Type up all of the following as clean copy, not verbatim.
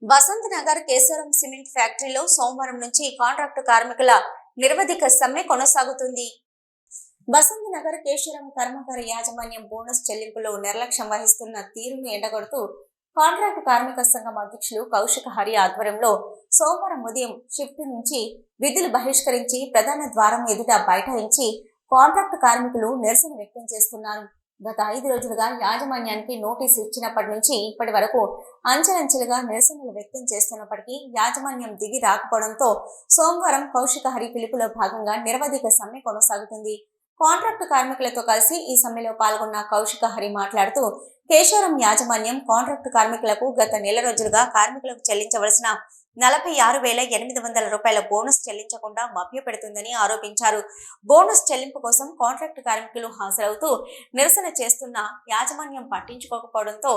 Vasant Nagar Kesavaram cement ఫ్యాక్టరీలో సోమవారం నుంచి కాంట్రాక్టు కార్మికుల నిరవధిక సమ్మె కొనసాగుతుంది. వసంత్ నగర్ కేశవరం కర్మాగార యాజమాన్యం బోనస్ చెల్లింపులో నిర్లక్ష్యం వహిస్తున్న తీరును ఎండగొడుతూ కాంట్రాక్టు కార్మిక సంఘం అధ్యక్షులు కౌశిక హరి ఆధ్వర్యంలో సోమవారం ఉదయం షిఫ్ట్ నుంచి విధులు బహిష్కరించి ప్రధాన ద్వారం ఎదుట బైఠాయించి కాంట్రాక్టు కార్మికులు నిరసన వ్యక్తం చేస్తున్నారు. గత 5 రోజులుగా యాజమాన్యానికి నోటీసు ఇచ్చినప్పటి నుంచి ఇప్పటి వరకు అంచెలంచెలుగా నిరసనలు వ్యక్తం చేస్తున్నప్పటికీ యాజమాన్యం దిగి రాకపోవడంతో సోమవారం కౌశిక హరి పిలుపులో భాగంగా నిరవధిక సమ్మె కొనసాగుతుంది. కాంట్రాక్టు కార్మికులతో కలిసి ఈ సమ్మెలో పాల్గొన్న కౌశిక హరి మాట్లాడుతూ కేశవరం యాజమాన్యం కాంట్రాక్టు కార్మికులకు గత నెల రోజులుగా కార్మికులకు చెల్లించవలసిన 46,800 రూపాయల బోనస్ చెల్లించకుండా మభ్యపెడుతుందని ఆరోపించారు. బోనస్ చెల్లింపు కోసం కాంట్రాక్టు కార్మికులు హాజరవుతూ నిరసన చేస్తున్న యాజమాన్యం పట్టించుకోకపోవడంతో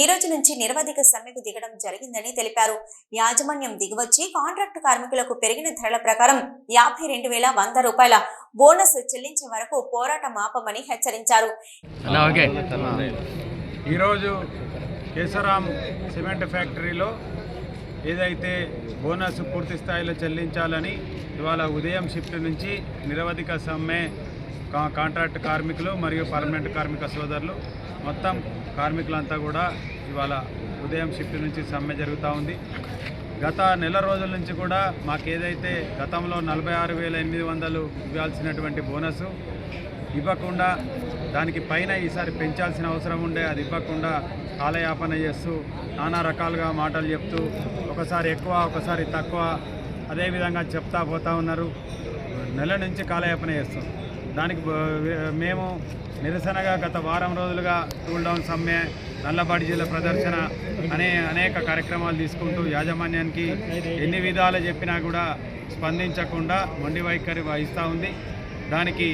ఈ రోజు నుంచి నిరవధిక సమ్మెకు దిగడం జరిగిందని తెలిపారు. యాజమాన్యం దిగివచ్చి కాంట్రాక్టు కార్మికులకు పెరిగిన ధరల ప్రకారం 52,100 రూపాయల బోనస్ చెల్లించే వరకు పోరాటం ఆపమని హెచ్చరించారు. ఈరోజు కేశవరం సిమెంట్ ఫ్యాక్టరీలో ఏదైతే బోనస్ పూర్తి స్థాయిలో చెల్లించాలని ఇవాళ ఉదయం షిఫ్ట్ నుంచి నిరవధిక సమ్మె కాంట్రాక్ట్ కార్మికులు మరియు పర్మనెంట్ కార్మిక సోదరులు మొత్తం కార్మికులంతా కూడా ఇవాళ ఉదయం షిఫ్ట్ నుంచి సమ్మె జరుగుతూ ఉంది. గత నెల రోజుల నుంచి కూడా మాకు ఏదైతే గతంలో 46,800 ఇవ్వాల్సినటువంటి బోనస్ ఇవ్వకుండా దానికి పైన ఈసారి పెంచాల్సిన అవసరం ఉండే అది ఇవ్వకుండా కాలయాపన చేస్తూ నానా రకాలుగా మాటలు చెప్తూ ఒకసారి ఎక్కువ ఒకసారి తక్కువ అదేవిధంగా చెప్తా పోతూ ఉన్నారు. నెల నుంచి కాలయాపన చేస్తాం. దానికి మేము నిరసనగా గత వారం రోజులుగా టూల్ డౌన్ సమ్మె, నల్ల బాడ్జీల ప్రదర్శన అనేక కార్యక్రమాలు తీసుకుంటూ యాజమాన్యానికి ఎన్ని విధాలు చెప్పినా కూడా స్పందించకుండా మొండి వైఖరి వహిస్తూ ఉంది. దానికి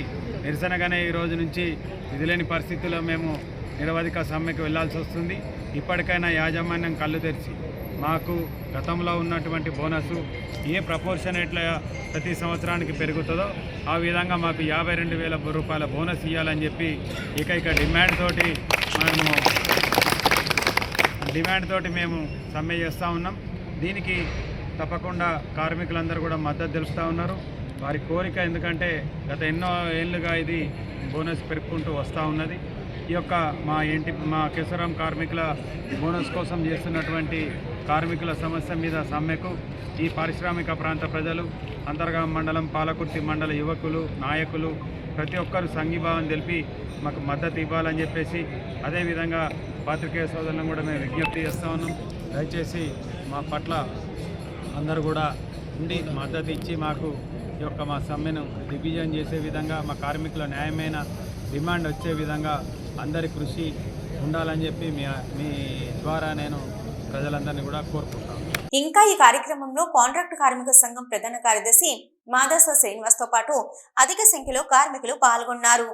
నిరసనగానే ఈ రోజు నుంచి విధులేని పరిస్థితుల్లో మేము నిరవధిక సమ్మెకు వెళ్లాల్సి వస్తుంది. ఇప్పటికైనా యాజమాన్యం కళ్ళు తెరిచి మాకు గతంలో ఉన్నటువంటి బోనస్ ఏ ప్రపోర్షనేట్ల ప్రతి సంవత్సరానికి పెరుగుతుందో ఆ విధంగా మాకు 52,000 రూపాయల బోనస్ ఇవ్వాలని చెప్పి ఏకైక డిమాండ్ తోటి మేము సమ్మె చేస్తూ ఉన్నాం. దీనికి తప్పకుండా కార్మికులందరూ కూడా మద్దతు తెలుపుతూ ఉన్నారు. వారి కోరిక ఎందుకంటే గత ఎన్నో ఏళ్ళుగా ఇది బోనస్ పెరుగుకుంటూ వస్తూ ఉన్నది. ఈ యొక్క మా కేశవరం కార్మికుల బోనస్ కోసం చేస్తున్నటువంటి కార్మికుల సమస్య మీద సమ్మెకు ఈ పారిశ్రామిక ప్రాంత ప్రజలు, అంతర్గామ మండలం, పాలకుర్తి మండల యువకులు, నాయకులు ప్రతి ఒక్కరు సంఘీభావం తెలిపి మాకు మద్దతు ఇవ్వాలని చెప్పేసి అదేవిధంగా పాత్రికేయ సోదరులను కూడా మేము విజ్ఞప్తి చేస్తూ ఉన్నాం. దయచేసి మా పట్ల అందరూ కూడా ఉండి మద్దతు ఇచ్చి మాకు ఈ యొక్క మా సమ్మెను దిగ్విజయం చేసే విధంగా మా కార్మికుల న్యాయమైన డిమాండ్ వచ్చే విధంగా అందరి కృషి ఉండాలని చెప్పి మీ ద్వారా నేను ప్రజలందరినీ కూడా కోరుకుంటాను. ఇంకా ఈ కార్యక్రమంలో కాంట్రాక్టు కార్మిక సంఘం ప్రధాన కార్యదర్శి మాదాస శ్రీనివాస్ తో పాటు అధిక సంఖ్యలో కార్మికులు పాల్గొన్నారు.